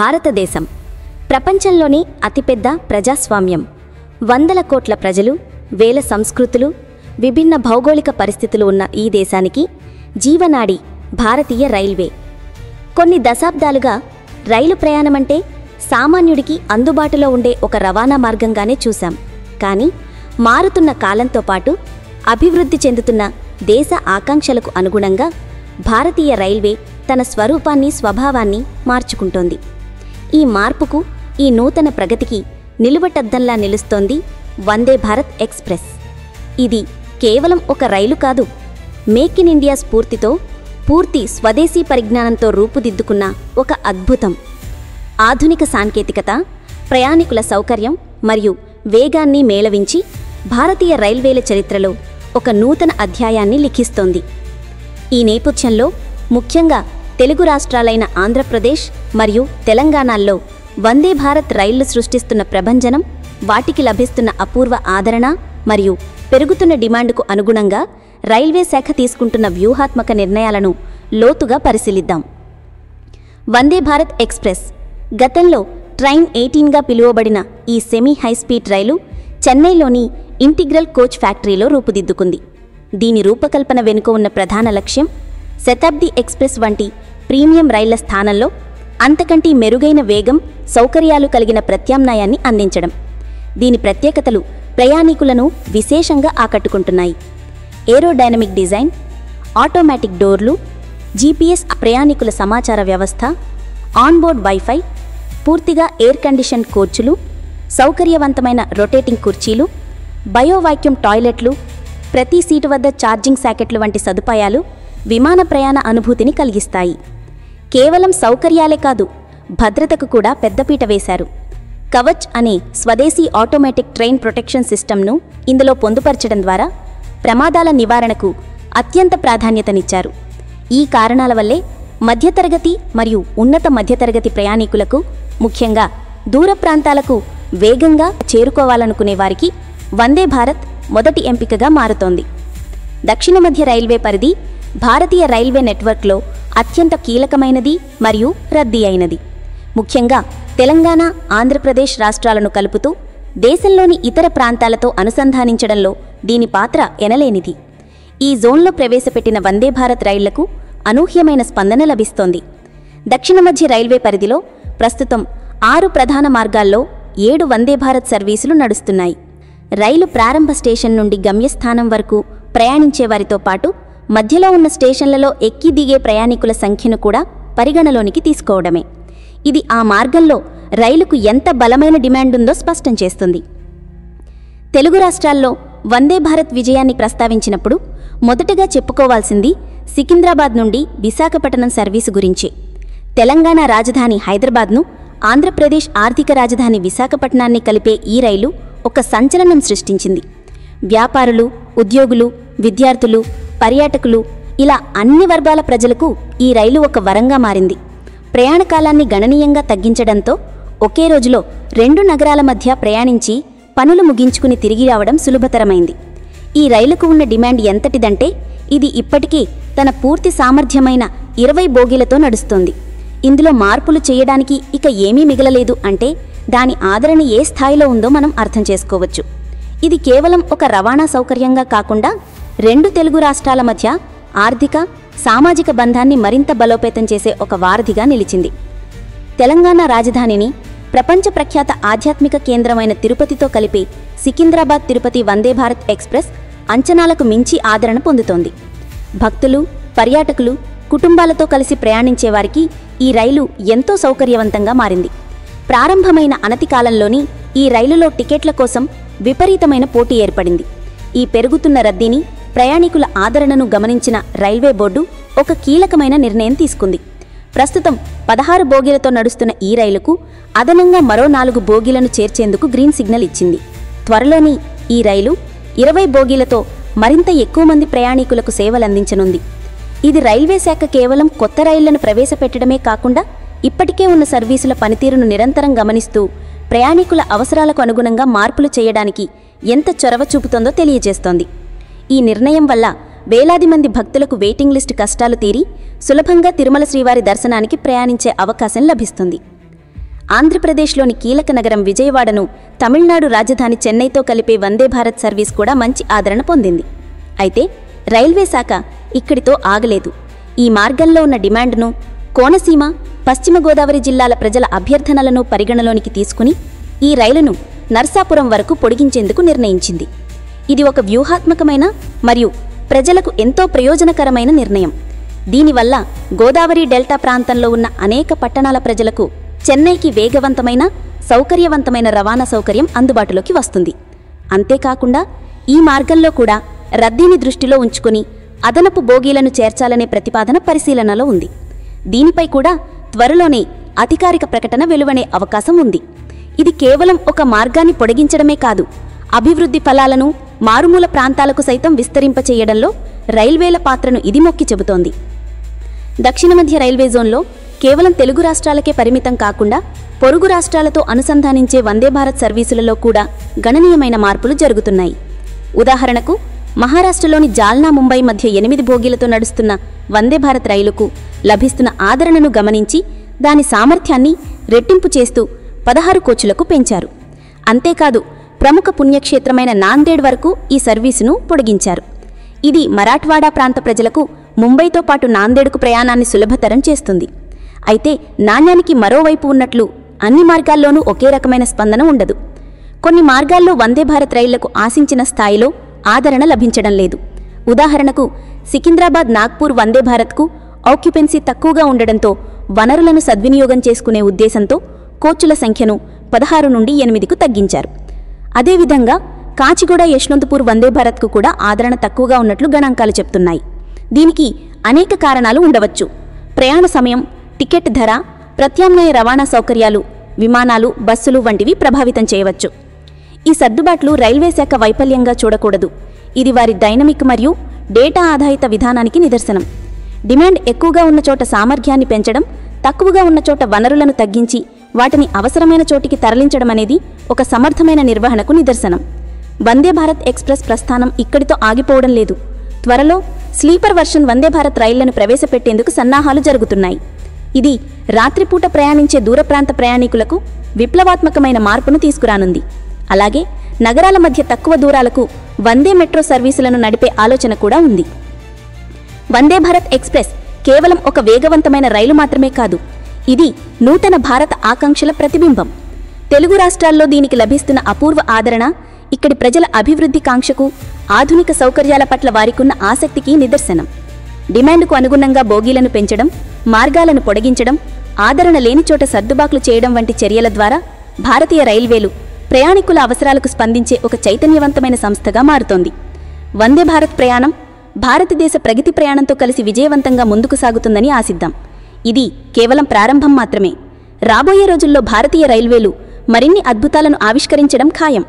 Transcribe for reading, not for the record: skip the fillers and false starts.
భారతదేశం ప్రపంచంలోని అతిపెద్ద ప్రజాస్వామ్యం. వందల కోట్ల ప్రజలు, వేల సంస్కృతులు, విభిన్న భౌగోళిక పరిస్థితులు ఉన్న ఈ దేశానికి జీవనాడి భారతీయ రైల్వే. కొన్ని దశాబ్దాలుగా రైలు ప్రయాణమంటే సామాన్యుడికి అందుబాటులో ఉండే ఒక రవాణా మార్గంగానే చూశాం. కానీ మారుతున్న కాలంతో పాటు అభివృద్ధి చెందుతున్న దేశ ఆకాంక్షలకు అనుగుణంగా భారతీయ రైల్వే తన స్వరూపాన్ని, స్వభావాన్ని మార్చుకుంటోంది. ఈ మార్పుకు, ఈ నూతన ప్రగతికి నిలువటద్దంలా నిలుస్తోంది వందే భారత్ ఎక్స్ప్రెస్. ఇది కేవలం ఒక రైలు కాదు, మేక్ ఇన్ ఇండియా స్ఫూర్తితో పూర్తి స్వదేశీ పరిజ్ఞానంతో రూపుదిద్దుకున్న ఒక అద్భుతం. ఆధునిక సాంకేతికత, ప్రయాణికుల సౌకర్యం మరియు వేగాన్ని మేళవించి భారతీయ రైల్వేల చరిత్రలో ఒక నూతన అధ్యాయాన్ని లిఖిస్తోంది. ఈ నేపథ్యంలో ముఖ్యంగా తెలుగు రాష్ట్రాలైన ఆంధ్రప్రదేశ్ మరియు తెలంగాణల్లో వందే భారత్ రైళ్లు సృష్టిస్తున్న ప్రభంజనం, వాటికి లభిస్తున్న అపూర్వ ఆదరణ మరియు పెరుగుతున్న డిమాండ్కు అనుగుణంగా రైల్వే శాఖ తీసుకుంటున్న వ్యూహాత్మక నిర్ణయాలను లోతుగా పరిశీలిద్దాం. వందే భారత్ ఎక్స్ప్రెస్ గతంలో ట్రైన్ 18గా పిలువబడిన ఈ సెమీ హైస్పీడ్ రైలు చెన్నైలోని ఇంటిగ్రల్ కోచ్ ఫ్యాక్టరీలో రూపుదిద్దుకుంది. దీని రూపకల్పన వెనుక ఉన్న ప్రధాన లక్ష్యం శతాబ్ది ఎక్స్ప్రెస్ వంటి ప్రీమియం రైళ్ల స్థానంలో అంతకంటే మెరుగైన వేగం, సౌకర్యాలు కలిగిన ప్రత్యామ్నాయాన్ని అందించడం. దీని ప్రత్యేకతలు ప్రయాణికులను విశేషంగా ఆకట్టుకుంటున్నాయి. ఏరోడైనమిక్ డిజైన్, ఆటోమేటిక్ డోర్లు, జీపీఎస్ ప్రయాణికుల సమాచార వ్యవస్థ, ఆన్బోర్డ్ వైఫై, పూర్తిగా ఎయిర్ కండిషన్ కోచ్లు, సౌకర్యవంతమైన రొటేటింగ్ కుర్చీలు, బయోవాక్యూమ్ టాయిలెట్లు, ప్రతి సీటు వద్ద ఛార్జింగ్ సాకెట్లు వంటి సదుపాయాలు విమాన ప్రయాణ అనుభూతిని కలిగిస్తాయి. కేవలం సౌకర్యాలే కాదు, భద్రతకు కూడా పెద్దపీట వేశారు. కవచ్ అనే స్వదేశీ ఆటోమేటిక్ ట్రైన్ ప్రొటెక్షన్ సిస్టమ్ను ఇందులో పొందుపరచడం ద్వారా ప్రమాదాల నివారణకు అత్యంత ప్రాధాన్యతనిచ్చారు. ఈ కారణాల వల్లే మధ్యతరగతి మరియు ఉన్నత మధ్యతరగతి ప్రయాణికులకు, ముఖ్యంగా దూర ప్రాంతాలకు వేగంగా చేరుకోవాలనుకునే వారికి వందే భారత్ మొదటి ఎంపికగా మారుతోంది. దక్షిణ మధ్య రైల్వే పరిధి భారతీయ రైల్వే నెట్వర్క్లో అత్యంత కీలకమైనది మరియు రద్దీ అయినది. ముఖ్యంగా తెలంగాణ, ఆంధ్రప్రదేశ్ రాష్ట్రాలను కలుపుతూ దేశంలోని ఇతర ప్రాంతాలతో అనుసంధానించడంలో దీని పాత్ర ఎనలేనిది. ఈ జోన్లో ప్రవేశపెట్టిన వందే భారత్ రైళ్లకు అనూహ్యమైన స్పందన లభిస్తోంది. దక్షిణ మధ్య రైల్వే పరిధిలో ప్రస్తుతం 6 ప్రధాన మార్గాల్లో 7 వందే భారత్ సర్వీసులు నడుస్తున్నాయి. రైలు ప్రారంభ స్టేషన్ నుండి గమ్యస్థానం వరకు ప్రయాణించే వారితో పాటు మధ్యలో ఉన్న స్టేషన్లలో ఎక్కి దిగే ప్రయాణికుల సంఖ్యను కూడా పరిగణలోనికి తీసుకోవడమే. ఇది ఆ మార్గంలో రైలుకు ఎంత బలమైన డిమాండ్ ఉందో స్పష్టం చేస్తుంది. తెలుగు రాష్ట్రాల్లో వందే భారత్ విజయాన్ని ప్రస్తావించినప్పుడు మొదటగా చెప్పుకోవాల్సింది సికింద్రాబాద్ నుండి విశాఖపట్నం సర్వీసు గురించే. తెలంగాణ రాజధాని హైదరాబాద్ను ఆంధ్రప్రదేశ్ ఆర్థిక రాజధాని విశాఖపట్నాన్ని కలిపే ఈ రైలు ఒక సంచలనం సృష్టించింది. వ్యాపారులు, ఉద్యోగులు, విద్యార్థులు, పర్యాటకులు ఇలా అన్ని వర్గాల ప్రజలకు ఈ రైలు ఒక వరంగా మారింది. ప్రయాణ కాలాన్ని గణనీయంగా తగ్గించడంతో ఒకే రోజులో 2 నగరాల మధ్య ప్రయాణించి పనులు ముగించుకుని తిరిగి రావడం సులభతరమైంది. ఈ రైలుకు ఉన్న డిమాండ్ ఎంతటిదంటే ఇది ఇప్పటికీ తన పూర్తి సామర్థ్యమైన 20 బోగీలతో నడుస్తోంది. ఇందులో మార్పులు చేయడానికి ఇక ఏమీ మిగలలేదు అంటే దాని ఆదరణ ఏ స్థాయిలో ఉందో మనం అర్థం చేసుకోవచ్చు. ఇది కేవలం ఒక రవాణా సౌకర్యంగా కాకుండా 2 తెలుగు రాష్ట్రాల మధ్య ఆర్థిక, సామాజిక బంధాన్ని మరింత బలోపేతం చేసే ఒక వారధిగా నిలిచింది. తెలంగాణ రాజధానిని ప్రపంచ ప్రఖ్యాత ఆధ్యాత్మిక కేంద్రమైన తిరుపతితో కలిపే సికింద్రాబాద్ తిరుపతి వందే భారత్ ఎక్స్ప్రెస్ అంచనాలకు మించి ఆదరణ పొందుతోంది. భక్తులు, పర్యాటకులు, కుటుంబాలతో కలిసి ప్రయాణించేవారికి ఈ రైలు ఎంతో సౌకర్యవంతంగా మారింది. ప్రారంభమైన అనతి కాలంలోని ఈ రైలులో టికెట్ల కోసం విపరీతమైన పోటీ ఏర్పడింది. ఈ పెరుగుతున్న రద్దీని, ప్రయాణికుల ఆదరణను గమనించిన రైల్వే బోర్డు ఒక కీలకమైన నిర్ణయం తీసుకుంది. ప్రస్తుతం 16 బోగీలతో నడుస్తున్న ఈ రైలుకు అదనంగా మరో 4 బోగీలను చేర్చేందుకు గ్రీన్ సిగ్నల్ ఇచ్చింది. త్వరలోని ఈ రైలు 20 బోగీలతో మరింత ఎక్కువ మంది ప్రయాణికులకు సేవలందించనుంది. ఇది రైల్వే శాఖ కేవలం కొత్త రైళ్లను ప్రవేశపెట్టడమే కాకుండా ఇప్పటికే ఉన్న సర్వీసుల పనితీరును నిరంతరం గమనిస్తూ ప్రయాణికుల అవసరాలకు అనుగుణంగా మార్పులు చేయడానికి ఎంత చొరవ చూపుతోందో తెలియజేస్తోంది. ఈ నిర్ణయం వల్ల వేలాది మంది భక్తులకు వెయిటింగ్ లిస్ట్ కష్టాలు తీరి సులభంగా తిరుమల శ్రీవారి దర్శనానికి ప్రయాణించే అవకాశం లభిస్తుంది. ఆంధ్రప్రదేశ్లోని కీలక నగరం విజయవాడను తమిళనాడు రాజధాని చెన్నైతో కలిపే వందే భారత్ సర్వీస్ కూడా మంచి ఆదరణ పొందింది. అయితే రైల్వే శాఖ ఇక్కడితో ఆగలేదు. ఈ మార్గంలో ఉన్న డిమాండ్ను, కోనసీమ, పశ్చిమ గోదావరి జిల్లాల ప్రజల అభ్యర్థనలను పరిగణలోనికి తీసుకుని ఈ రైలును నర్సాపురం వరకు పొడిగించేందుకు నిర్ణయించింది. ఇది ఒక వ్యూహాత్మకమైన మరియు ప్రజలకు ఎంతో ప్రయోజనకరమైన నిర్ణయం. దీనివల్ల గోదావరి డెల్టా ప్రాంతంలో ఉన్న అనేక పట్టణాల ప్రజలకు చెన్నైకి వేగవంతమైన, సౌకర్యవంతమైన రవాణా సౌకర్యం అందుబాటులోకి వస్తుంది. అంతేకాకుండా ఈ మార్గంలో కూడా రద్దీని దృష్టిలో ఉంచుకుని అదనపు బోగీలను చేర్చాలనే ప్రతిపాదన పరిశీలనలో ఉంది. దీనిపై కూడా త్వరలోనే అధికారిక ప్రకటన వెలువడే అవకాశం ఉంది. ఇది కేవలం ఒక మార్గాన్ని పొడిగించడమే కాదు, అభివృద్ధి ఫలాలను మారుమూల ప్రాంతాలకు సైతం విస్తరింపచేయడంలో రైల్వేల పాత్రను ఇది మొక్కి చెబుతోంది. దక్షిణ మధ్య రైల్వే జోన్లో కేవలం తెలుగు రాష్ట్రాలకే పరిమితం కాకుండా పొరుగు రాష్ట్రాలతో అనుసంధానించే వందే భారత్ సర్వీసులలో కూడా గణనీయమైన మార్పులు జరుగుతున్నాయి. ఉదాహరణకు మహారాష్ట్రలోని జాల్నా, ముంబై మధ్య 8 బోగీలతో నడుస్తున్న వందే భారత్ రైలుకు లభిస్తున్న ఆదరణను గమనించి దాని సామర్థ్యాన్ని రెట్టింపు చేస్తూ 16 కోచులకు పెంచారు. అంతేకాదు ప్రముఖ పుణ్యక్షేత్రమైన నాందేడ్ వరకు ఈ సర్వీసును పొడిగించారు. ఇది మరాఠ్వాడా ప్రాంత ప్రజలకు ముంబైతో పాటు నాందేడ్కు ప్రయాణాన్ని సులభతరం చేస్తుంది. అయితే నాణ్యానికి మరోవైపు ఉన్నట్లు అన్ని మార్గాల్లోనూ ఒకే రకమైన స్పందన ఉండదు. కొన్ని మార్గాల్లో వందే భారత్ రైళ్లకు ఆశించిన స్థాయిలో ఆదరణ లభించడం లేదు. ఉదాహరణకు సికింద్రాబాద్, నాగ్పూర్ వందే భారత్కు ఆక్యుపెన్సీ తక్కువగా ఉండడంతో వనరులను సద్వినియోగం చేసుకునే ఉద్దేశంతో కోచ్ల సంఖ్యను 16 నుండి 8కు తగ్గించారు. అదేవిధంగా కాచిగూడ, యశ్వంతపూర్ వందే భారత్కు కూడా ఆదరణ తక్కువగా ఉన్నట్లు గణాంకాలు చెప్తున్నాయి. దీనికి అనేక కారణాలు ఉండవచ్చు. ప్రయాణ సమయం, టికెట్ ధర, ప్రత్యామ్నాయ రవాణా సౌకర్యాలు, విమానాలు, బస్సులు వంటివి ప్రభావితం చేయవచ్చు. ఈ సర్దుబాట్లు రైల్వే శాఖ వైఫల్యంగా చూడకూడదు. ఇది వారి డైనమిక్ మరియు డేటా ఆధారిత విధానానికి నిదర్శనం. డిమాండ్ ఎక్కువగా ఉన్న చోట సామర్థ్యాన్ని పెంచడం, తక్కువగా ఉన్న చోట వనరులను తగ్గించి వాటిని అవసరమైన చోటికి తరలించడం అనేది ఒక సమర్థమైన నిర్వహణకు నిదర్శనం. వందే భారత్ ఎక్స్ప్రెస్ ప్రస్థానం ఇక్కడితో ఆగిపోవడం లేదు. త్వరలో స్లీపర్ వర్షన్ వందే భారత్ రైళ్లను ప్రవేశపెట్టేందుకు సన్నాహాలు జరుగుతున్నాయి. ఇది రాత్రిపూట ప్రయాణించే దూర ప్రాంత ప్రయాణికులకు విప్లవాత్మకమైన మార్పును తీసుకురానుంది. అలాగే నగరాల మధ్య తక్కువ దూరాలకు వందే మెట్రో సర్వీసులను నడిపే ఆలోచన కూడా ఉంది. వందే భారత్ ఎక్స్ప్రెస్ కేవలం ఒక వేగవంతమైన రైలు మాత్రమే కాదు, ఇది నూతన భారత ఆకాంక్షల ప్రతిబింబం. తెలుగు రాష్ట్రాల్లో దీనికి లభిస్తున్న అపూర్వ ఆదరణ ఇక్కడి ప్రజల అభివృద్ధి కాంక్షకు, ఆధునిక సౌకర్యాల పట్ల వారికున్న ఆసక్తికి నిదర్శనం. డిమాండ్కు అనుగుణంగా బోగీలను పెంచడం, మార్గాలను పొడిగించడం, ఆదరణ లేని చోట సర్దుబాట్లు చేయడం వంటి చర్యల ద్వారా భారతీయ రైల్వేలు ప్రయాణికుల అవసరాలకు స్పందించే ఒక చైతన్యవంతమైన సంస్థగా మారుతోంది. వందే భారత్ ప్రయాణం భారతదేశ ప్రగతి ప్రయాణంతో కలిసి విజయవంతంగా ముందుకు సాగుతుందని ఆశిద్దాం. ఇది కేవలం ప్రారంభం మాత్రమే. రాబోయే రోజుల్లో భారతీయ రైల్వేలు మరిన్ని అద్భుతాలను ఆవిష్కరించడం ఖాయం.